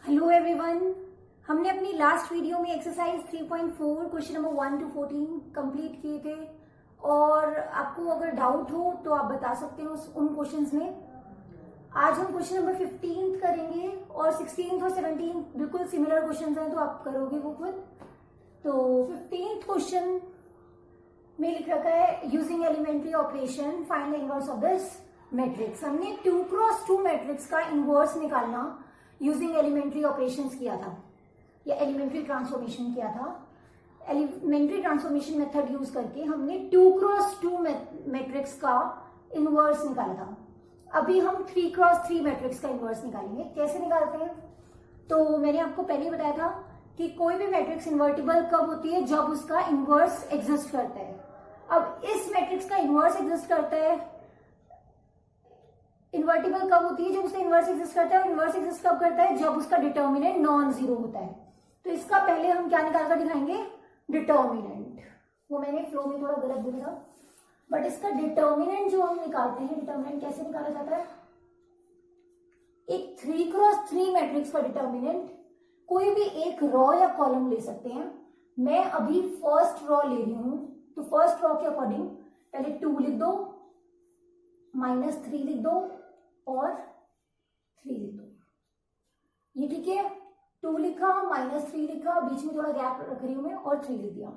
Hello everyone. हमने अपनी last video में exercise 3.4 question number 1 to 14 complete किए थे और आपको अगर डाउट हो तो आप बता सकते हो उन क्वेश्चंस में। आज हम क्वेश्चन नंबर 15 करेंगे और 16 और 17 बिल्कुल सिमिलर क्वेश्चंस हैं, तो आप करोगे वो खुद। तो 15 क्वेश्चन में लिख रखा है using elementary operation find the inverse of this matrix. हमने 2x2 मैट्रिक्स का इनवर्स निकालना यूजिंग एलिमेंट्री ऑपरेशंस किया था या एलिमेंट्री ट्रांसफॉर्मेशन किया था। एलिमेंट्री ट्रांसफॉर्मेशन मेथड यूज करके हमने 2x2 मैट्रिक्स का इनवर्स निकाला था। अभी हम 3x3 मैट्रिक्स का इनवर्स निकालेंगे। कैसे निकालते हैं? तो मैंने आपको पहले ही बताया था कि कोई भी मैट्रिक्स इन्वर्टिबल कब होती है, जब उसका इनवर्स एग्जिस्ट करता है। अब इस मैट्रिक्स का इनवर्स एग्जिस्ट करता है। इन्वर्टिबल कब होती है? जब उसका इनवर्स एग्जिस्ट करता है। और इनवर्स एग्जिस्ट कब करता है? जब उसका डिटर्मिनेंट नॉन जीरो होता है। तो इसका पहले हम क्या निकाल कर दिखाएंगे? डिटर्मिनेंट। वो मैंने फ्लो में थोड़ा गलत बोला था, बट इसका डिटर्मिनेंट जो हम निकालते हैं, डिटर्मिनेंट कैसे निकाला जाता है? एक 3x3 मैट्रिक्स का डिटर्मिनेंट कोई भी एक रॉ या कॉलम ले सकते हैं। मैं अभी फर्स्ट रॉ ले रही हूं, तो फर्स्ट रॉ के अकॉर्डिंग पहले 2 लिख दो, -3 लिख दो और 3 लिख दो। ये ठीक है। 2 लिखा, -3 लिखा, बीच में थोड़ा गैप रख रही हूं मैं, और 3 लिख दिया।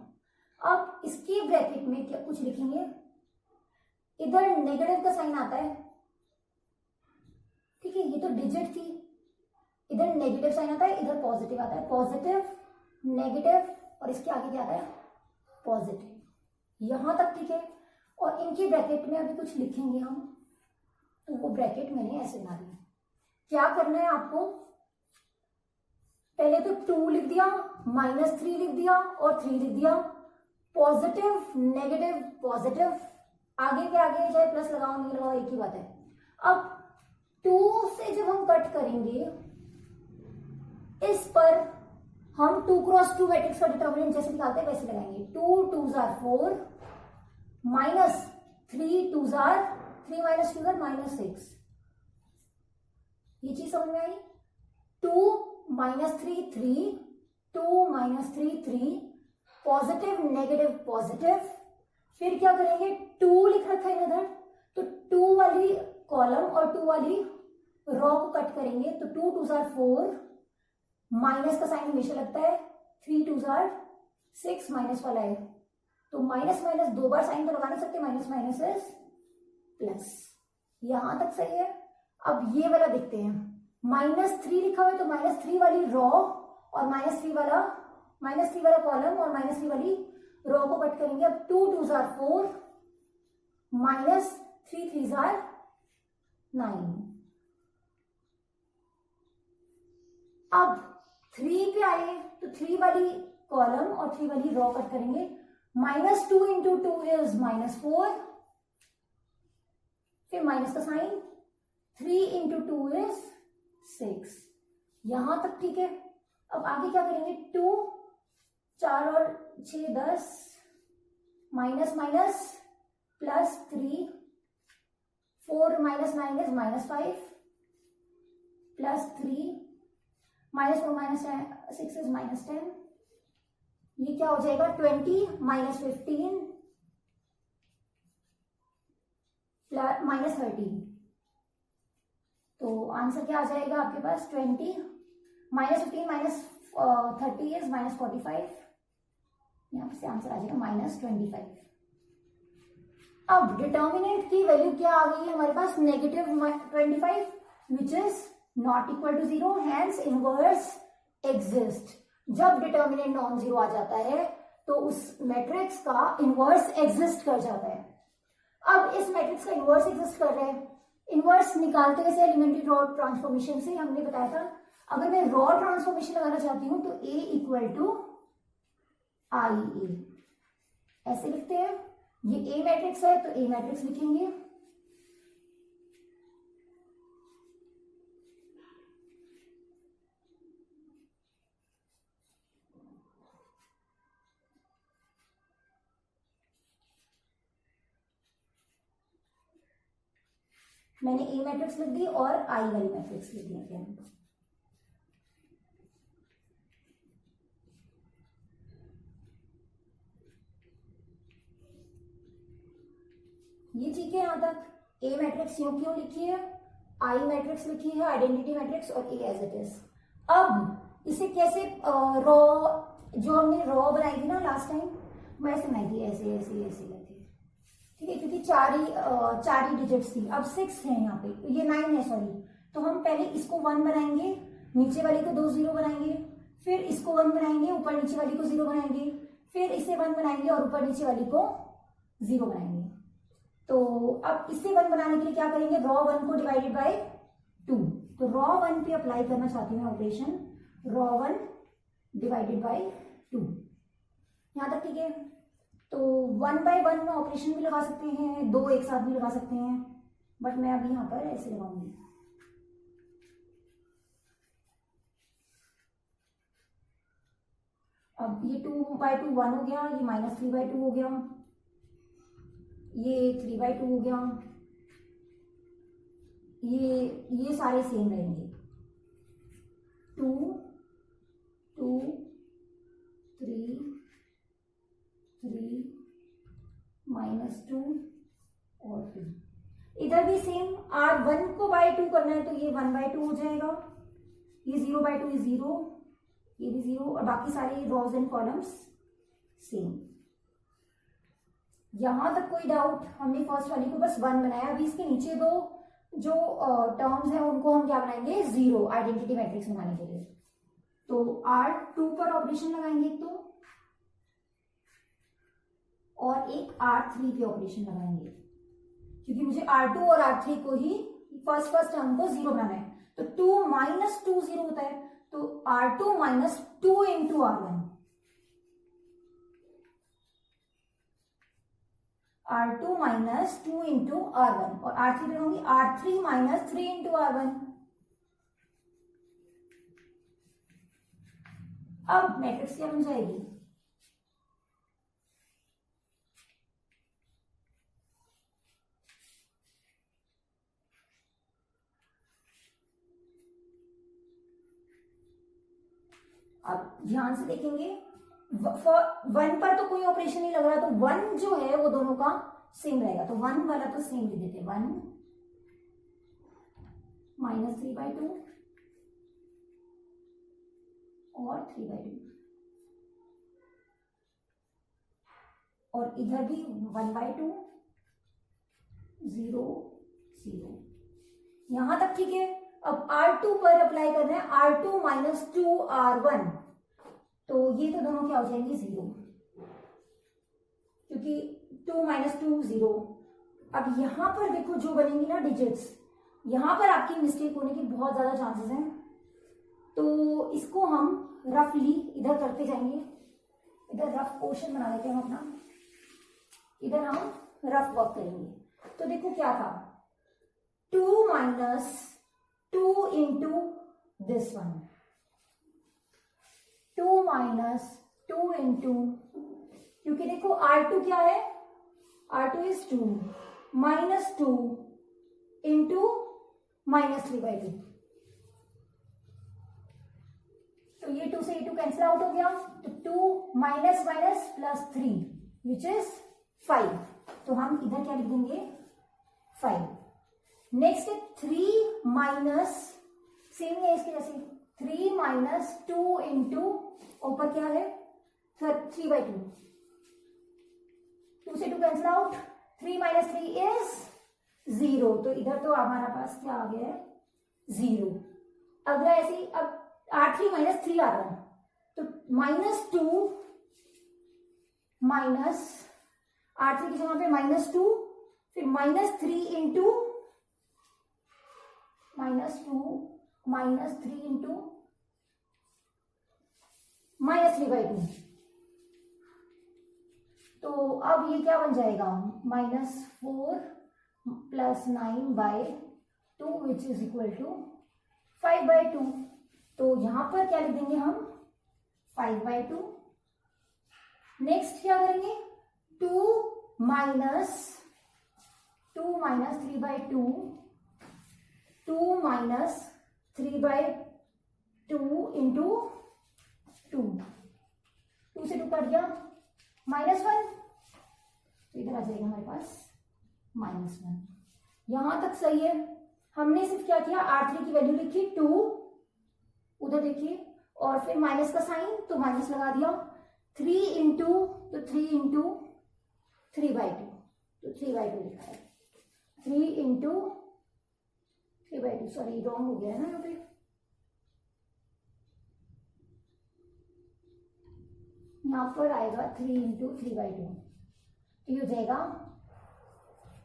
अब इसके ब्रैकेट में क्या कुछ लिखेंगे? इधर नेगेटिव का साइन आता है, ठीक है, ये तो डिजिट थी। इधर नेगेटिव साइन आता है, इधर पॉजिटिव आता है। पॉजिटिव, नेगेटिव, और इसके आगे क्या आता है? पॉजिटिव। यहां तक ठीक है। और इनके ब्रैकेट में अभी कुछ लिखेंगे हम, तो वो ब्रैकेट मैंने ऐसे बना दी। क्या करना है आपको? पहले तो 2 लिख दिया, -3 लिख दिया और 3 लिख दिया। पॉजिटिव, नेगेटिव, पॉजिटिव, आगे के आगे चाहे प्लस लगाओ नहीं लगाओ एक ही बात है। अब 2 से जब हम कट करेंगे, इस पर हम 2x2 मैट्रिक्स का डिटर्मिनेंट जैसे निकालते हैं वैसे लगाएंगे। 2 2s are 4, -3 2s are 3 - 2 are -6। ये चीज समझ में आई? 2 -3 3, 2 -3 3, पॉजिटिव नेगेटिव पॉजिटिव। फिर क्या करेंगे? 2 लिख रखा है इधर, तो 2 वाली कॉलम और 2 वाली रॉ को कट करेंगे, तो 2 2s are 4, माइनस का साइन हमेशा लगता है, 3 2s are 6, माइनस वाला है, तो माइनस माइनस 2 बार साइन तो लगा नहीं सकते, माइनस माइनस इज प्लस। यहां तक सही है। अब ये वाला देखते हैं। -3 लिखा हुआ है, तो -3 वाली रॉ और -3 वाला कॉलम और -3 वाली रॉ को कट करेंगे। अब 2 2s are 4, -3 3s are 9। अब 3 पे आए तो 3 वाली कॉलम और 3 वाली रॉ कट करेंगे। -2 × 2 is -4, फिर माइनस का साइन, 3 × 2 is 6। यहां तक ठीक है। अब आगे क्या करेंगे? 2 4 और 6 10, माइनस माइनस +3, 4 - 9 is -5, +3, -4 - 6 is -10। ये क्या हो जाएगा? 20 - 15 -13। तो आंसर क्या आ जाएगा आपके पास? 20 -15 -30 is -45। यहां से आंसर आ जाएगा -25। अब डिटर्मिनेंट की वैल्यू क्या आ गई है हमारे पास? -25, which is not equal to 0, hence inverse exist. जब डिटर्मिनेंट नॉन जीरो आ जाता है तो उस मैट्रिक्स का इनवर्स एग्जिस्ट कर जाता है। अब इस मैट्रिक्स का इनवर्स एग्जिस्ट कर रहा है। इनवर्स निकालते कैसे? एलिमेंट्री रॉ ट्रांसफॉर्मेशन से। हमने बताया था अगर मैं रॉ ट्रांसफॉर्मेशन लगाना चाहती हूं तो A = IA ऐसे लिखते हैं। ये A मैट्रिक्स है तो A मैट्रिक्स लिखेंगे। मैंने A मैट्रिक्स लिख दी और I वाली मैट्रिक्स लिख दी। यहाँ तक? ए मैट्रिक्स यूं क्यों लिखी है, आई मैट्रिक्स लिखी है, आइडेंटिटी मैट्रिक्स, और ए एज इट इज। अब इसे कैसे रॉ, जो हमने रॉ बनाई थी ना लास्ट टाइम, वैसे बनाई थी, ऐसे ऐसे ऐसे करके, ठीक है, क्योंकि चार ही डिजिट्स थी। अब 6 है यहाँ पे, ये 9 है सॉरी। तो हम पहले इसको 1 बनाएंगे, नीचे वाले को 2 0 बनाएंगे, फिर इसको 1 बनाएंगे, ऊपर नीचे वाली को 0 बनाएंगे, फिर इसे 1 बनाएंगे और ऊपर नीचे वाली को 0 बनाएंगे। तो अब इसे 1 बनाने के लिए क्या करेंगे, रॉ 1 को डिवाइडेड बाय 2। तो रॉ 1 पे अप्लाई करना चाहती हूँ ऑपरेशन, रॉ 1 डिवाइडेड बाय 2। यहां तक ठीक है। तो 1 by 1 में ऑपरेशन भी लगा सकते हैं, 2 एक साथ भी लगा सकते हैं, बट मैं अभी यहां पर ऐसे लगाऊंगी। अब ये 2 by 2 1 हो गया, ये -3 by 2 हो गया, ये 3 by 2 हो गया, ये सारे सेम रहेंगे। 2 2 3 3 -2 और 2। इधर भी सेम, R1 को बाय 2 करना है तो ये 1 by 2 हो जाएगा, ये 0 by 2 0, ये भी 0, और बाकी सारे रोज एंड कॉलम्स सेम। यहां तक कोई डाउट? हमने फर्स्ट वाली को बस 1 बनाया, अभी इसके नीचे दो जो टर्म्स हैं उनको हम क्या बनाएंगे, 0, आइडेंटिटी मैट्रिक्स बनाने के लिए। तो R2 पर ऑपरेशन लगाएंगे एक तो, और एक R3 पे ऑपरेशन लगाएंगे, क्योंकि मुझे R2 और R3 को ही फर्स्ट टर्म को 0 बनाना है। तो 2 - 2 0 होता है, तो R2 - 2 into R1, R2 - 2 into R1, और R3 पे होंगी R3 - 3 इंटू R1। अब मैट्रिक्स क्या बन जाएगी, अब ध्यान से देखेंगे, 1 पर तो कोई ऑपरेशन नहीं लग रहा, तो 1 जो है वो दोनों का सेम रहेगा, तो 1 वाला तो सेम लिख देते हैं, 1 -3 by 2 और 3 by 2, और इधर भी 1 by 2 0 0। यहां तक ठीक है। अब R2 पर अप्लाई करना है, R2 - 2 R1, तो ये तो दोनों क्या हो जाएंगे, 0, क्योंकि 2 - 2 0। अब यहां पर देखो जो बनेंगी ना डिजिट्स, यहां पर आपकी मिस्टेक होने की बहुत ज्यादा चांसेस हैं, तो इसको हम रफली इधर करते जाएंगे। इधर रफ पोर्शन बना लेते हैं हम अपना, इधर हम रफ वर्क करेंगे। तो देखो क्या था, 2 - 2 इंटू दिस वन, 2 - 2 इंटू, क्योंकि देखो R2 क्या है, R2 इज 2 -2 इंटू -3 by 2, तो ये 2 से ये 2 कैंसिल आउट हो गया, तो 2 - -+3 विच इज 5, तो हम इधर क्या लिख देंगे, 5। नेक्स्ट है 3 सेम है इसके जैसे, 3 - 2 इंटू ऊपर क्या है, 3 by 2, 2 से 2 कैंसिल आउट, 3 - 3 इज 0, तो इधर तो हमारा पास क्या आ गया है, 0। अगला ऐसे, अब R3 - 3 आ रहा है, तो -2 माइनस R3 की जगह पे -2, फिर -3 इंटू -3 इंटू -3 by 2, तो अब ये क्या बन जाएगा, -4 + 9 by 2 which is equal to 5 by 2। तो यहां पर क्या लिख देंगे हम, 5 by 2। नेक्स्ट क्या करेंगे, 2 - 3 by 2, 2 - 3 by 2 इंटू 2, 2 से 2 कट गया, -1, तो इधर आ जाएगा हमारे पास -1। यहां तक सही है। हमने सिर्फ क्या किया, R3 की वैल्यू लिखी 2, उधर देखिए, और फिर माइनस का साइन तो माइनस लगा दिया। 3 इंटू, तो 3 इंटू 3/2, तो 3/2 लिखा है। 3 इंटू 3/2, सॉरी रॉन्ग हो गया है ना यहाँ पे। यहाँ पर आएगा 3 इंटू 3/2, तो ये हो जाएगा,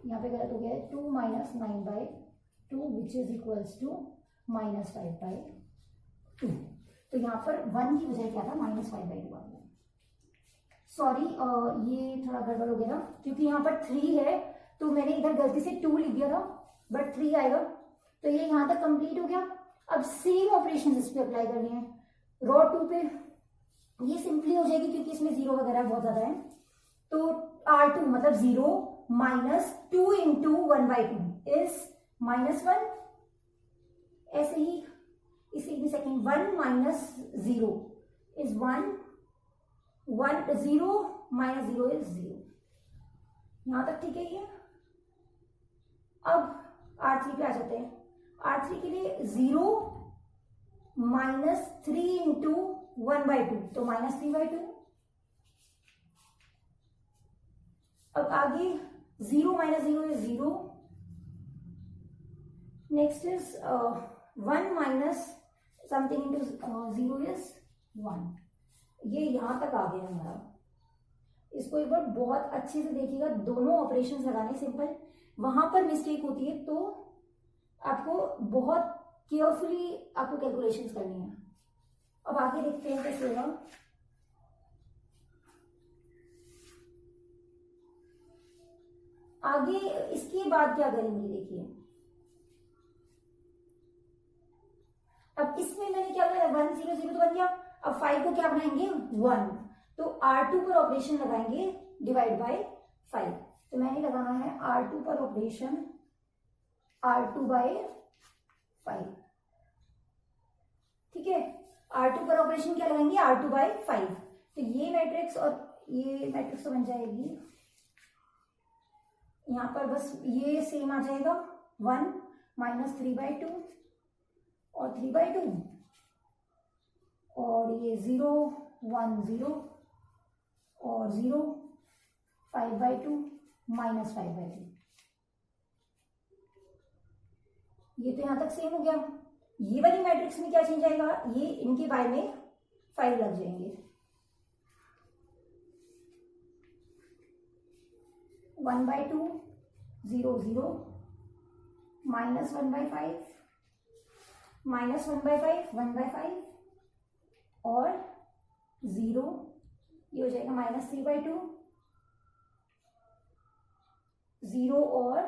यहाँ पे गलत हो गया है, 2 minus 9/2 which is equals to -5/2। तो यहाँ पर 1 की बजाय क्या था, -5/2 आ गया। सॉरी, ये थोड़ा गड़बड़ हो गया ना, क्योंकि यहाँ पर 3 है तो मैंने इधर गलती से 2 लिख दिया था, बट 3 आएगा। तो ये यहाँ तक कंप्लीट हो गया। अब सेम ऑपरेशन इस पे अप्लाई करनी है, रॉ 2 पे। ये सिंपली हो जाएगी क्योंकि इसमें 0 वगैरह बहुत ज्यादा है। तो R2 मतलब 0 माइनस 2 इंटू 1/2 इज -1। ऐसे ही इसी भी second, 1 minus 0 is 1, 0 minus 0 is 0। यहां तक ठीक है ये। अब R3 पे आ जाते हैं। R3 के लिए 0 माइनस 3 इंटू 1/2 तो -3/2। अब आगे 0 minus 0 is 0। Next is 1 minus something into 0 is 1। ये यहां तक आ गया हमारा। इसको एक बार बहुत अच्छे से देखिएगा, दोनों ऑपरेशंस लगाने सिंपल। वहां पर मिस्टेक होती है तो आपको बहुत केयरफुली आपको कैलकुलेशंस करनी है। अब आगे देखते हैं कैसे होगा। आगे इसके बाद क्या करेंगे देखिए। अब इसमें मैंने क्या बनाया, 1 0 0 तो बन गया। अब 5 को क्या बनाएंगे, 1, तो R2 पर ऑपरेशन लगाएंगे डिवाइड बाय 5। तो मैंने लगाना है R2 पर ऑपरेशन R2 बाय 5। ठीक है, R2 पर ऑपरेशन क्या लगाएंगे, R2 बाय 5। तो ये मैट्रिक्स और ये मैट्रिक्स तो बन जाएगी। यहां पर बस ये सेम आ जाएगा, 1 माइनस 3/2 और 3/2, और ये 0 1 0 और 0 5/2 माइनस 5/2। ये तो यहां तक सेम हो गया। ये वाली मैट्रिक्स में क्या चेंज आएगा, ये इनके बाय में 5 लग जाएंगे। 1/2 0 0 माइनस 1/5 माइनस 1/5 1/5 और 0, ये हो जाएगा -3/2, 0 और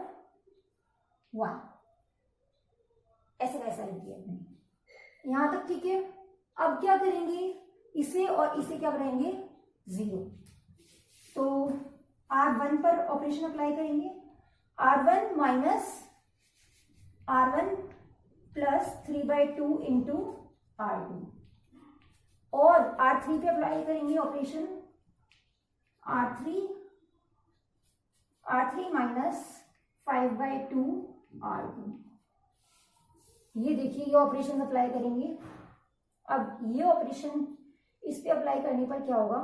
1। ऐसा वैसा लिख दिया हमने। यहां तक ठीक है। अब क्या करेंगे, इसे और इसे क्या बनाएंगे, 0। तो R1 पर ऑपरेशन अप्लाई करेंगे, R1 minus R1 plus 3/2 into R2, और R3 पे अप्लाई करेंगे ऑपरेशन R3 माइनस 5/2 R2। ये देखिए, ये ऑपरेशन अप्लाई करेंगे। अब ये ऑपरेशन इस पे अप्लाई करने पर क्या होगा,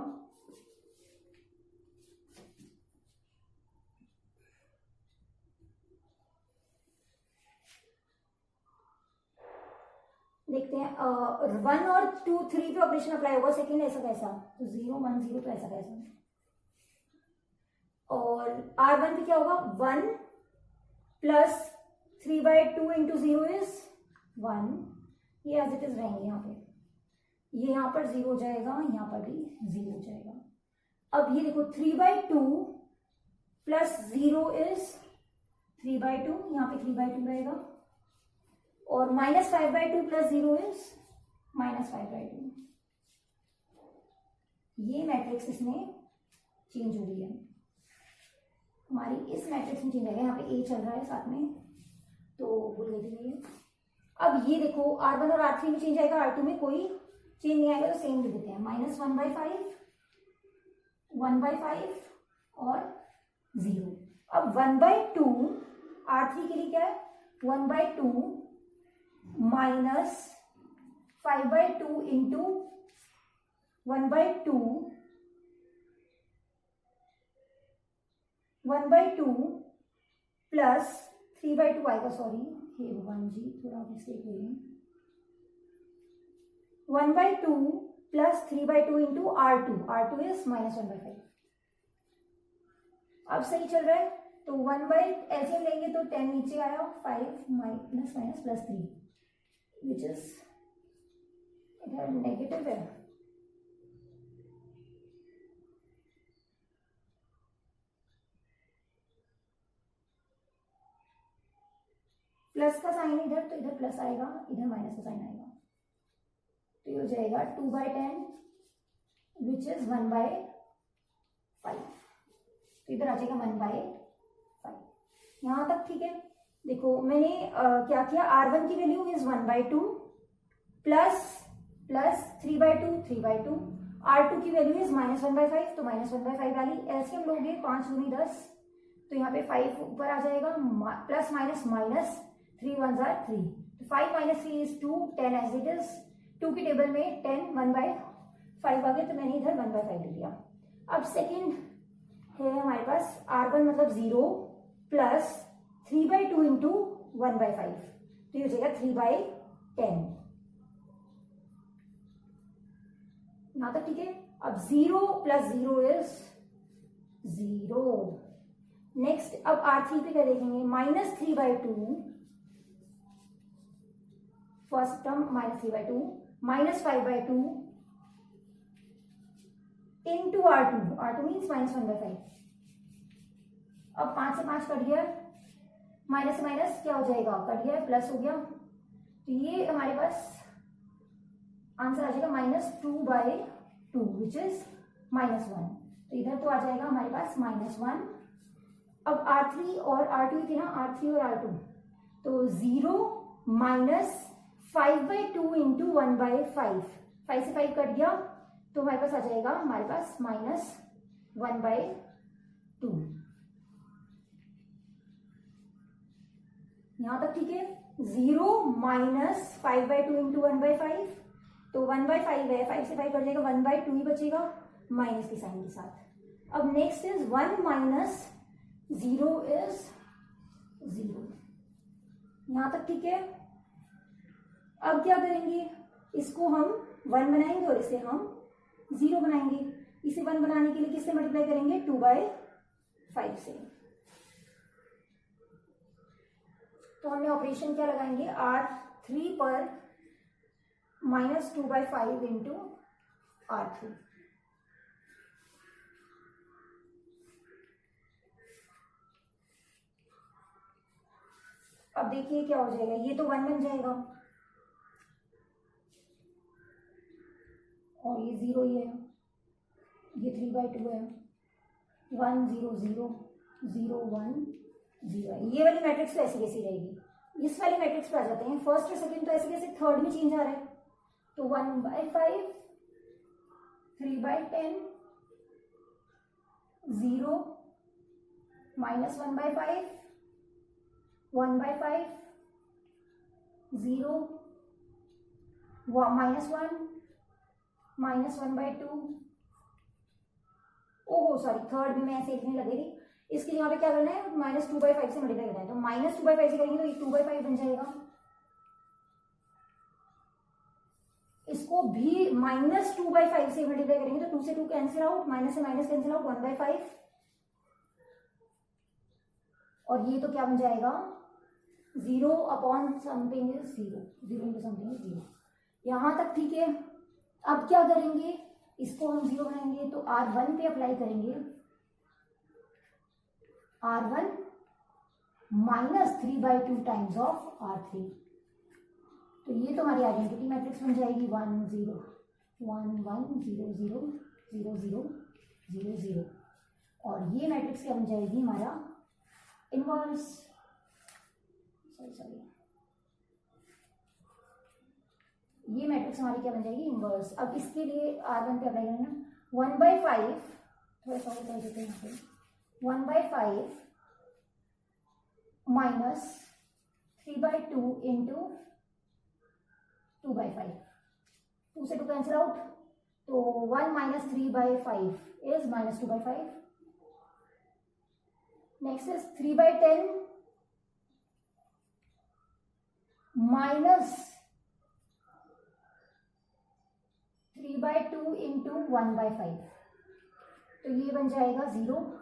देखते हैं। 1 और 2 3 पे ऑपरेशन अप्लाई होगा, सेकेंड ऐसा कैसा, तो 0 1 0 तो ऐसा कैसा, और R1 पे क्या होगा, 1 प्लस 3/2 इंटू 0 इज 1। ये एज इट इज रहेंगे यहाँ पे। ये यहाँ पर 0 हो जाएगा, यहाँ पर भी 0 हो जाएगा। अब ये देखो 3/2 प्लस 0 इज 3/2, यहाँ पे 3/2 रहेगा, और माइनस 5/2 प्लस 0 इज -5/2। ये मैट्रिक्स इसमें चेंज हो रही है हमारी, इस मैट्रिक्स में चेंज आएगा। यहाँ पे A चल रहा है साथ में, तो भूल गई थी ये। अब ये देखो R1 और R3 में चेंज आएगा, R2 में कोई चेंज नहीं आएगा, तो सेम लिख देते हैं। -1/5 1/5 और 0। अब 1/2 R3 के लिए क्या है, 1/2 माइनस 5/2 इंटू 1/2 प्लस 3/2 आएगा, सॉरी हे भगवान जी थोड़ा मिस्टेक हो गई, 1/2 प्लस 3/2 इंटू R2 इज -1/5। अब सही चल रहा है, तो 1 ऐसे लेंगे तो 10 नीचे आया, 5 minus minus plus 3 which is इधर नेगेटिव है, प्लस का साइन इधर, तो इधर प्लस आएगा, इधर माइनस का साइन आएगा, तो ये हो जाएगा 2/10 विच इज 1/5, तो इधर आ जाएगा 1/5। यहां तक ठीक है। देखो मैंने क्या किया, R1 की वैल्यू इज 1/2 प्लस 3/2, R2 की वैल्यू इज -1/5, तो -1/5 वाली एलसीएम लोगे 5 दूनी 10, तो यहाँ पे 5 ऊपर आ जाएगा, plus minus minus 3 1s are 3, 5 minus 3 is 2, 10 as it is, 2 की टेबल में 10 1/5 आ गया, तो मैंने इधर 1/5 लिख दिया। अब सेकंड है हमारे पास R1 मतलब 0 प्लस 3/2 इंटू 1/5, तो ये हो जाएगा 3/10। यहां तक ठीक है। अब 0 प्लस 0 इज 0। नेक्स्ट अब R3 पे क्या देखेंगे, -3/2, first term -3/2 minus 5/2 into R2 means -1/5। अब 5 से 5 कट गया, माइनस से माइनस क्या हो जाएगा, कट गया, प्लस हो गया, तो ये हमारे पास आंसर आ जाएगा -2/2 विच इज -1, तो इधर तो आ जाएगा हमारे पास -1। अब R3 और R2 थे ना, R3 और R2, तो 0 माइनस 5/2 इंटू 1/5, 5 से 5 कट गया, तो हमारे पास आ जाएगा हमारे पास -1/2। यहां तक ठीक है। 0 माइनस 5/2 इंटू 1/5, तो 1/5 है, 5 से 5 कट जाएगा, 1/2 ही बचेगा माइनस के साइन के साथ। अब नेक्स्ट इज 1 माइनस 0 इज 0। यहां तक ठीक है। अब क्या करेंगे, इसको हम 1 बनाएंगे और इसे हम 0 बनाएंगे। इसे 1 बनाने के लिए किससे मल्टीप्लाई करेंगे, 2/5 से। तो हमने ऑपरेशन क्या लगाएंगे, R3 पर -2/5 इंटू R3। अब देखिए क्या हो जाएगा, ये तो 1 बन जाएगा और ये 0 ही है, ये 3/2 है, 1 0 0 0 1 0 है। ये वाली मैट्रिक्स तो ऐसी कैसी रहेगी। इस वाली मैट्रिक्स पे आ जाते हैं, फर्स्ट और सेकंड तो ऐसे कैसे, थर्ड में चेंज आ रहा है, तो 1/5 3/10 0 -1/5 1/5 0 -1 -1/2। ओहो सॉरी, थर्ड में मैं ऐसे लिखने लगी थी, इसके यहाँ पे क्या करना है, -2/5 से मल्टीप्लाई करना है, तो -2/5 से करेंगे तो ये 2/5 बन जाएगा। इसको भी -2/5 से मल्टीप्लाई करेंगे तो 2 से 2 कैंसिल आउट, माइनस से माइनस कैंसिल आउट, 1/5, और ये तो क्या बन जाएगा, 0 upon something is 0, 0 into something is 0। यहां तक ठीक है। अब क्या करेंगे, इसको हम 0 बनाएंगे, तो R1 पे अप्लाई करेंगे, R1 -3/2 टाइम्स ऑफ R3, तो ये तो हमारी आइडेंटिटी मैट्रिक्स बन जाएगी 1 0 1 1 0 0 0 0 0 0, और ये मैट्रिक्स क्या बन जाएगी, हमारा इनवर्स, सॉरी ये मैट्रिक्स हमारी क्या बन जाएगी, इनवर्स। अब इसके लिए R1 पे अप्लाई करना, 1/5 थोड़ा सा कर देते हैं यहाँ पे, 1/5 माइनस 3/2 इंटू 2/5, 2 से 2 कैंसिल आउट, तो 1 minus 3/5 is minus 2/5. Next is 3/10 minus 3/2 into 1/5, तो ये बन जाएगा 0.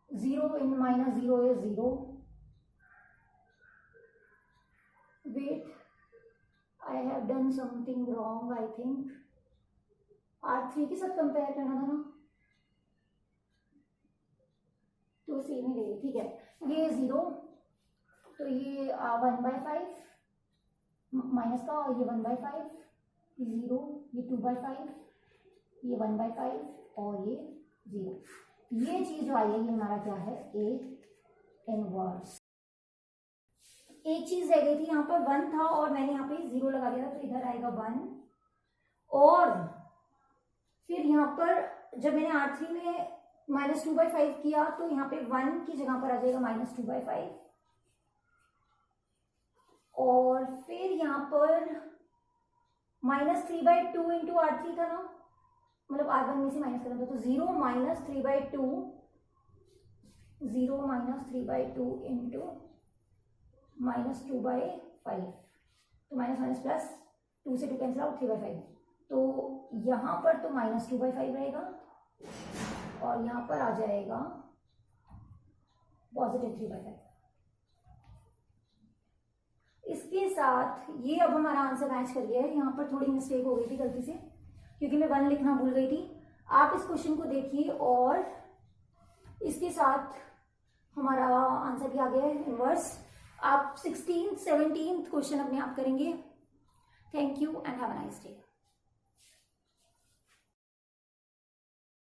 0 in minus 0 is 0. Wait, I have done something wrong, I think. R3 के साथ कंपेयर करना था ना, तो सेम ही रहेगी. ठीक है, ये 0, तो ये 1/5 माइनस का, और ये 1/5, ये 0, ये 2/5, ये 1/5 और ये 0. ये चीज जो आई है ये हमारा क्या है, A इनवर्स. एक चीज रह गई थी, यहाँ पर 1 था और मैंने यहाँ पे 0 लगा दिया था, तो इधर आएगा 1. और फिर यहाँ पर जब मैंने R3 में माइनस 2/5 किया, तो यहाँ पे 1 की जगह पर आ जाएगा माइनस 2/5. और फिर यहाँ पर माइनस 3/2 इंटू R3 था ना, मतलब R1 में से माइनस करना था, तो 0 माइनस 3/2 इंटू माइनस 2/5, तो माइनस माइनस प्लस, 2 से 2 कैंसिल आउट, 3/5. तो यहाँ पर तो माइनस 2/5 रहेगा और यहाँ पर आ जाएगा पॉजिटिव 3/5. इसके साथ ये अब हमारा आंसर मैच कर गया है. यहाँ पर थोड़ी मिस्टेक हो गई थी गलती से, क्योंकि मैं 1 लिखना भूल गई थी. आप इस क्वेश्चन को देखिए और इसके साथ हमारा आंसर भी आ गया है इनवर्स. आप 16th 17th क्वेश्चन अपने आप करेंगे. Thank you and have a nice day.